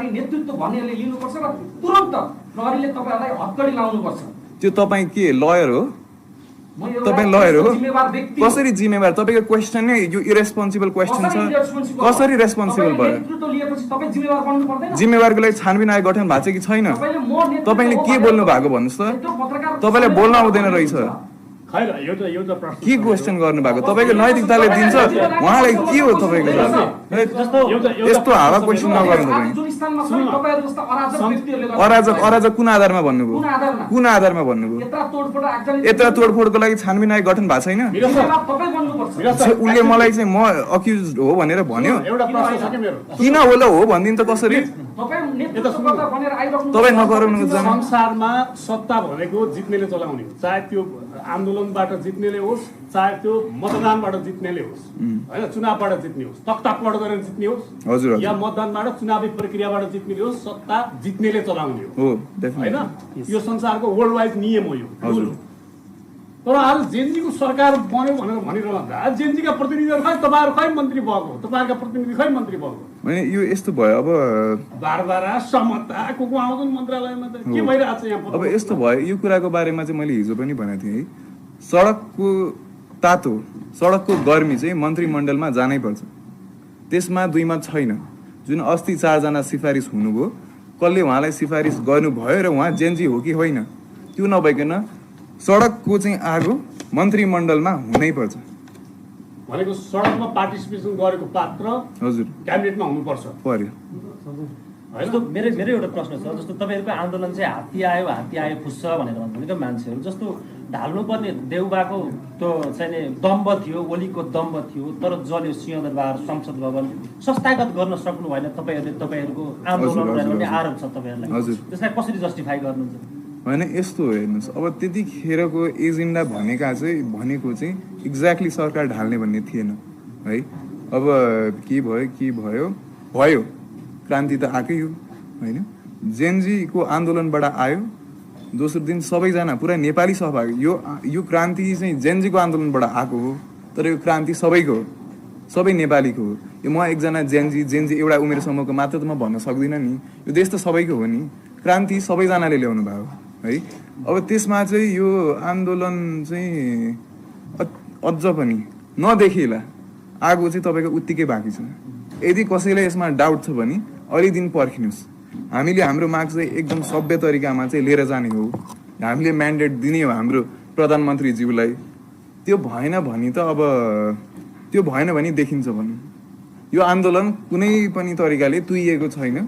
जिम्मेवारी नेतृत्व भन्नेले लिनुपर्छ र तुरन्त प्रहरीले तपाईहरुलाई हतकडी लाउनुपर्छ। त्यो तपाईं के लयर हो? तपाईं लयर हो? कसरी जिम्मेवार? तपाईको क्वेशन नै यो इरेस्पोन्सिबल क्वेशन छ। कसरी रेस्पोन्सिबल भयो? नेतृत्व लिएपछि तपाई जिम्मेवार बन्नु पर्दैन? जिम्मेवारको लागि छानबिन आयोग गठन भएको छ कि छैन? तपाईले के बोल्नु भएको भन्नुस् त? तपाईले बोल्न आउँदैन रहेछ। के क्वेशन गर्नु भएको? तपाईको नैतिकताले दिन्छ उहाँलाई के हो तपाईको? यस्तो हावा क्वेशन नगर्नु तपाईँ। अराजक कुन आधारमा भन्नुभयो? कुन आधारमा भन्नुभयो? यत्रो तोडफोडको लागि छानबिन आयोग गठन भएको छैन? उनले मलाई चाहिँ म अक्युज हो भनेर भन्यो। किन होला हो भनिदिनु त कसरी? तपाईँ नगराउनु। संसारमा सत्ता भनेको जित्नेले चलाउने, चाहे त्यो आन्दोलनबाट जित्नेले होस्, चाहे त्यो मतदानबाट जित्नेले होस्, हैन, चुनावबाट जित्ने होस्, तख्तापलट गरेर जित्ने होस्, या मतदानबाट चुनावी प्रक्रियाबाट जित्ने होस्, सत्ता जित्नेले चलाउने हो, हैन। यो संसारको वर्ल्ड वाइड नियम हो यो। तर आज जेनजीको सरकार बन्यो भनेर भनिरहँदा जेनजीका प्रतिनिधिहरू खै तपाईहरु खै मन्त्री भएको, तपाईहरुका प्रतिनिधि खै मन्त्री भएको? हैन, यो यस्तो भयो। अब बारबारा समता को आउँछन् मन्त्रालयमा त के भइरहेछ यहाँ? अब यस्तो भयो। यो कुराको बारेमा चाहिँ मैले हिजो पनि भनेको थिएँ है, सडकको तातो, सडकको गर्मी चाहिँ मन्त्रीमण्डलमा जानै पर्छ। त्यसमा दुई मत छैन। जुन अस्ति 4 जना सिफारिस हुनुभयो, कसले उहाँलाई सिफारिस गर्नुभयो र उहाँ जेनजी हो कि होइन, त्यो नभइकन सडकको चाहिँ आगो मन्त्रीमण्डलमा हुनै पर्छ। भनेको सडकमा पार्टिसिपेसन गरेको पात्र हजुर क्याबिनेटमा हुनुपर्छ पर्यो। जस्तो मेरो एउटा प्रश्न छ, जस्तो तपाईहरुको आन्दोलन चाहिँ हात्ती आयो फुस्छ भनेर भनेको मान्छेहरू जस्तो ढाल्नुपर्ने देउबाको त्यो चाहिँ दम्ब थियो, ओलीको दम्ब थियो, तर जल्यो सिंहदरबार, संसद भवन संस्थागत गर्न सक्नु भएन तपाईहरुले। तपाईहरुको आन्दोलन गर्ने आरोप छ तपाईहरुलाई, त्यसलाई कसरी जस्टिफाई गर्नुहुन्छ? होइन, यस्तो हेर्नुहोस्, अब त्यतिखेरको एजेन्डा भनेको चाहिँ एक्ज्याक्टली सरकार ढाल्ने भन्ने थिएन है। अब के भयो क्रान्ति त आकै हो होइन। जेनजीको आन्दोलनबाट आयो, दोस्रो दिन सबैजना पुरा नेपाली सहभागी। यो क्रान्ति चाहिँ जेनजीको आन्दोलनबाट आएको हो, तर यो क्रान्ति सबैको हो, सबै नेपालीको हो। यो म एकजना जेनजी एउटा उमेर समूहको मात्र त म भन्न सक्दिनँ नि। यो देश त सबैको हो नि। क्रान्ति सबैजनाले ल्याउनु भयो है। अब त्यसमा चाहिँ यो आन्दोलन चाहिँ अझ पनि नदेखिएला आगो चाहिँ तपाईँको उत्तिकै बाँकी छ। यदि कसैलाई यसमा डाउट छ भने अलि दिन पर्खिनुहोस्। हामीले हाम्रो माग चाहिँ एकदम सभ्य तरिकामा चाहिँ लिएर जाने हो। हामीले म्यान्डेट दिने हो हाम्रो प्रधानमन्त्रीज्यूलाई। त्यो भएन भने देखिन्छ भन्नु। यो आन्दोलन कुनै पनि तरिकाले तुइएको छैन।